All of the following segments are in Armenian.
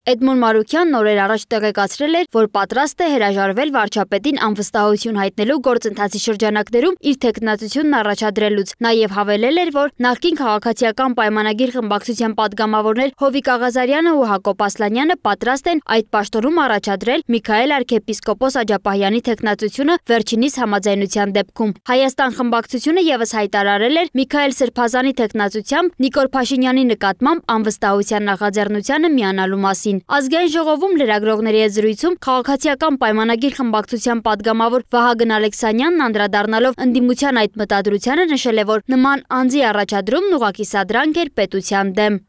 Էդմոն Մարուկյանն օրեր առաջ տեղեկացրել էր, որ պատրաստ է հրաժարվել վարչապետին անվստահություն հայտնելու գործընթացի շրջանակներում իր թեկնածությունն առաջադրելուց։ Նաև հավելել էր, որ նախկին քաղաքացիական պայմանագիր խմբակցության падգամավորներ Հովիկ Աղազարյանը ու Հակոբ Ասլանյանը պատրաստ են այդ պաշտոնում առաջադրել Միքայել arczepiskopos Աջափահյանի թեկնածությունը վերջինիս համաձայնության դեպքում։ Հայաստան խմբակցությունը ևս հայտարարել էր Միքայել Սրբազանի թեկնածությամբ Նիկոլ Փաշինյանի նկատմամբ անվստահության նախաձեռնությանը միանալու մասին։ Ազգային ժողովում լրագրողների հետ զրույցում քաղաքացիական պայմանագիր խմբակցության падգամավոր Վահագն Ալեքսանյանն անդրադառնալով ընդդիմության այդ մտադրությանը նշել է, որ նման անձի առաջադրումն ուղղակի սադրանք էր պետության դեմ։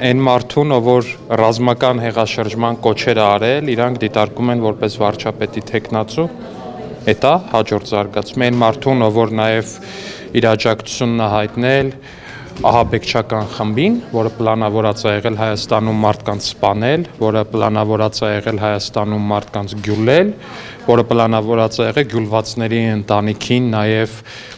Այն մարդուն, որ ռազմական հեղաշրջման կոչեր արել, իրանք դիտարկում են որպես վարչապետի թեկնածու, դա հաջորդ զարգացում է։ Այն մարդուն, որ նաև իր աջակցությունն հայտնել ահաբեկչական խմբին, որը պլանավորած է եղել Հայաստանում մարդկանց սպանել, որը պլանավորած է եղել Հայաստանում մարդկանց գյուլել, որը պլանավորած է եղել գյուլվածների ընտանիքին նաև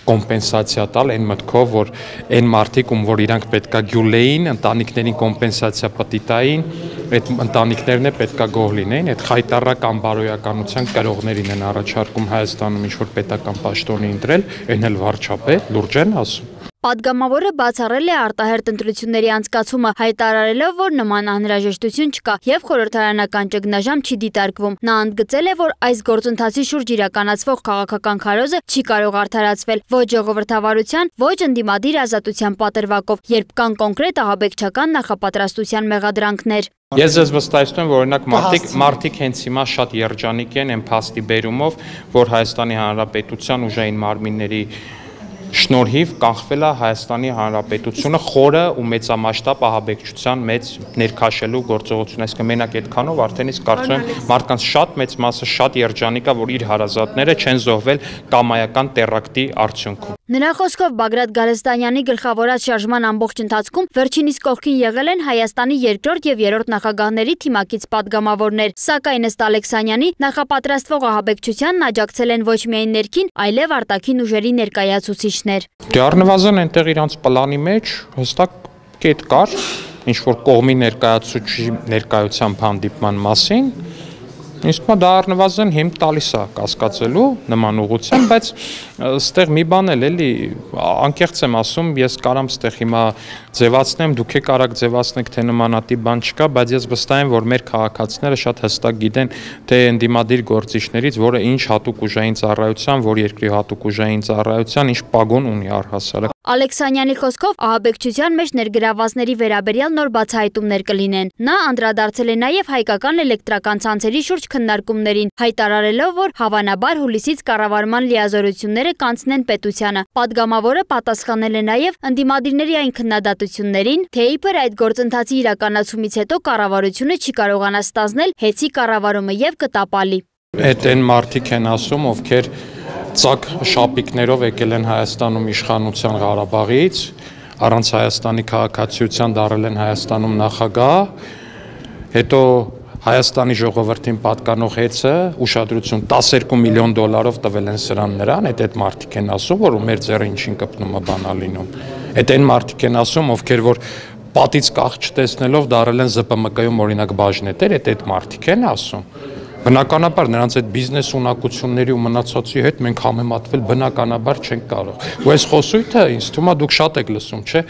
կոմպենսացիա տալ այն մտքով, որ այն մարդիկ, որ իրանք պետքա գյուլեին, ընտանիքներին կոմպենսացիա պետք տային, այդ ընտանիքներն է պետքա գոհ լինեին, այդ խայտառակ անբարոյականության կրողներին են առաջարկում Հայաստանում ինչ-որ պետական պաշտոնի ընտրել, այն էլ վարչապետ, լուրջ են ասում։ Պատգամավորը բացառել է արտահերթ ընտրությունների անցկացումը, հայտարարելով, որ նման անհրաժեշտություն չկա եւ խորհրդարանական ճգնաժամ չի դիտարկվում։ Նա ընդգծել է, որ այս գործընթացի շուրջ իրականացվող քաղաքական քարոզը չի կարող արդարացվել ոչ ժողովրդավարության, ոչ ընդդիմադիր ազատության պատրվակով, երբ կան կոնկրետ ահաբեկչական նախապատրաստության մեղադրանքներ։ Ես ձեզ վստահեցնում եմ, որ օրինակ մարդիկ հենց հիմա շատ երջանիկ են այն փաստի բերումով, որ Հայաստանի Հանրապետության ուժային մարմինների շնորհիվ կանխվել է Հայաստանի Հանրապետությունը խորը ու մեծամասշտաբ ահաբեկչության մեծ ներքաշելու գործողություն, այսինքն մենակ այդքանով արդեն իսկ կարծում եմ մարդկանց շատ մեծ մասը շատ երջանիկ է, որ իր հարազատները չեն զոհվել կամայական տերակտի արդյունքում։ Նրա խոսքով Բագրատ Գալստանյանի գլխավորած շարժման ամբողջ ընթացքում վերջինիս կողքին եղել են Հայաստանի երկրորդ եւ երրորդ նախագահների թիմակից падգամավորներ, սակայն ըստ Ալեքսանյանի նախապատրաստվող ահաբեկչությանն աջակցել են ոչ միայն ներքին, այլև արտաքին ուժերի ներկայացուցիչներ։ Դե առնվազն այնտեղ իրանց պլանի մեջ հստակ կետ կար, ինչ որ կողմի ներկայացուցիչի ներկայությամբ հանդիպման մասին, իսկ դա առնվազն հիմք տալիս է կասկածելու նման ուղղությամբ, բայց այստեղ մի բան էլ էլի անկեղծ եմ ասում, ես կարամ այստեղ հիմա ձևացնեմ, դուք եք արագ ձևացնեք, թե նմանատիպ բան չկա, բայց ես վստահ եմ, որ մեր քաղաքացիները շատ հստակ գիտեն, թե ընդդիմադիր գործիչներից, որը ինչ հատուկ ուժային ծառայության, որ երկրի հատուկ ուժային ծառայության, ինչ պագոն ունի առհասարակ։ Ալեքսանյանի խոսքով ահաբեկչության մեջ ներգրավվածների վերաբերյալ նոր բացահայտումներ կլինեն։ Նա անդրադարձել է նաև հայկական էլեկտրական ցանցերի շուրջ քննարկումներին, հայտարարելով, որ հավանաբար հուլիսից կառավարման լիազորությունները կանցնեն պետությանը։ Պատգամավորը պատասխանել է նաև ընդդիմադիրների այն քննադատություններին, թե իբր այդ գործընթացի իրականացումից հետո կառավարությունը չի կարողանա ստանձնել հեծի կառավարումը եւ կտապալի։ Այդ այն մարդիկ են ասում, ովքեր ծակ շապիկներով եկել են Հայաստանում իշխանության Ղարաբաղից, առանց Հայաստանի քաղաքացիության դարել են Հայաստանում նախագահ, հետո Հայաստանի ժողովրդին պատկանող հեծը ուշադրություն 12 միլիոն դոլարով տվել են սրան նրան, այդ մարդիկ են ասում, որ մեր ձեռը ինչին կպնում է բանա լինում։ Այդ այն մարդիկ են ասում, ովքեր որ պատից կախ չտեսնելով դարել են ԶՊՄԿ-ում օրինակ բաժնետեր, այդ մարդիկ են ասում։ Բնականաբար նրանց այդ բիզնես ունակությունների ու մնացածի հետ մենք համեմատվել բնականաբար չենք կարող։ Ու այս խոսույթը ինձ թվում է դուք շատ եք լսում, չէ՞։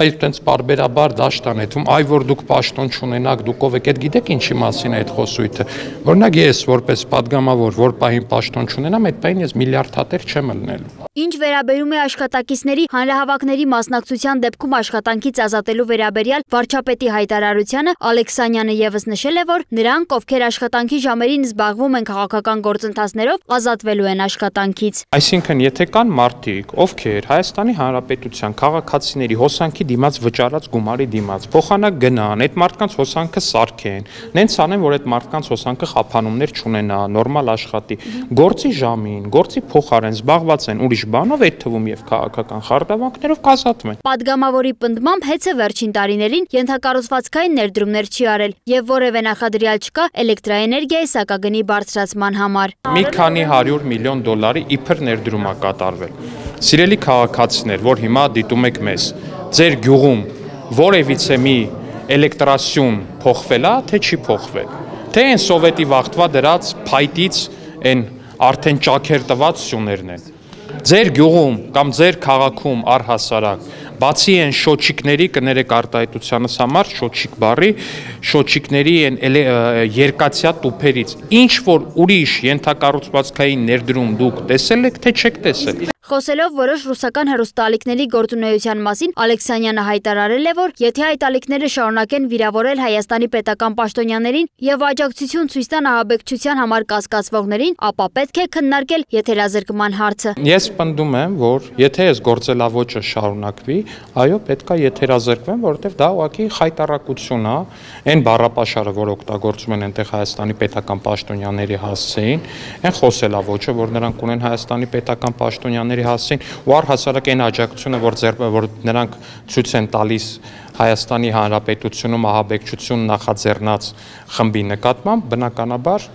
Այդ տենց բարբերաբար դաշտ անեթում, այ որ դուք պաշտոն չունենաք, դուք ով եք, այդ գիտեք ինչի մասին է այդ խոսույթը։ Օրինակ ես որպես падգամավոր, որ պահին պաշտոն չունենամ, այդ պահին ես միլիարդատեր չեմ ելնելու։ Ինչ վերաբերում է աշխատակիցների հանրահավաքների մասնակցության դեպքում աշխատանքից ազատելու վերաբերյալ վարչապետի հայտարարությանը, Ալեքսանյանը ևս նշել է, որ նրանք, ովքեր աշխատանքի ժամերին զբաղվում են քաղաքական գործընթացներով, ազատվելու են աշխատանքից։ Այսինքն, եթե կան մարդիկ, ովքեր Հայաստանի Հանրապետության քաղաքացիների հոսանքի դիմաց վճարած գումարի դիմաց փոխանակ գնան, այդ մարդկանց հոսանքը սարքեն, նենց անեն, որ այդ մարդկանց հոսանքը խափանումներ չունենա, նորմալ աշխատի, գործի ժամին, գործի փոխարեն զբաղված են ուրիշ բանով, այդ թվում եւ քաղաքական խարդավանքներով կազատվեն։ Պատգամավորի պնդմամբ հեծը վերջին տարիներին ենթակառուցվածքային ներդրումներ չի արել եւ որևէ նախադրյալ չկա էլեկտրաէներգիայի սակագնի բարձրացման համար։ Մի քանի 100 միլիոն դոլարի իբր ներդրում է կատարվել։ Սիրելի քաղաքացիներ, որ հիմա դիտում եք մեզ, ձեր գյուղում որևիցե մի էլեկտրասյուն փոխվել է, թե չի փոխվել։ Թե այն սովետի վաղտվա դրած փայտից այն արդեն ճաքեր տված սյուներն են։ Ձեր գյուղում կամ ձեր քաղաքում առհասարակ բացի այն շոչիկների կներեք արտահայտությանս համար շոչիկ բառի, շոչիկների այն երկաթյա տուփերից ինչ որ ուրիշ ենթակառուցվածքային ներդրում դուք տեսել եք, թե չեք տեսել։ Խոսելով որոշ ռուսական հեռուստաալիքների գործունեության մասին, Ալեքսանյանը հայտարարել է, որ եթե այդ ալիքները շարունակեն վիրավորել Հայաստանի պետական պաշտոնյաներին եւ աջակցություն ցույց տան ահաբեկչության համար կասկածվողներին, ապա պետք է քննարկել եթերազրկման հարցը։ Ես պնդում եմ, որ եթե այս գործելավոճը շարունակվի, այո, պետք է եթերազրկվեն, որովհետեւ դա ուղղակի խայտարակություն է, այն բառապաշարը, որ օգտագործում են այնտեղ Հայաստանի պետական պաշտոնյաների հասցեին, այն խոսելավոճը, որ նրանք ունեն Հայաստանի պետական պաշտոնյաների հասցեին ու առհասարակ այն աջակցությունը, որ նրանք ցույց են տալիս Հայաստանի Հանրապետությունում ահաբեկչություն նախաձեռնած խմբի նկատմամբ, բնականաբար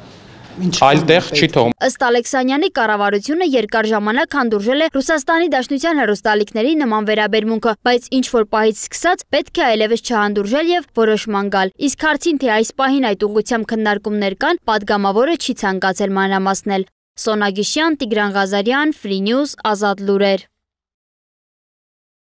այլ տեղ չի թողում։ Ըստ Ալեքսանյանի կառավարությունը երկար ժամանակ հանդուրժել է Ռուսաստանի Դաշնության հեռուստաալիքների նման վերաբերմունքը, բայց ինչ որ պահից սկսած պետք է այլևս չհանդուրժել եւ որոշման գալ։ Իսկ հարցին, թե այս պահին այդ ուղղությամբ քննարկումներ կան, պատգամավորը չի ցանկացել մանրամասնել։ Սոնա Գիշյան, Տիգրան Ղազարյան, Free News, Ազատ լուրեր։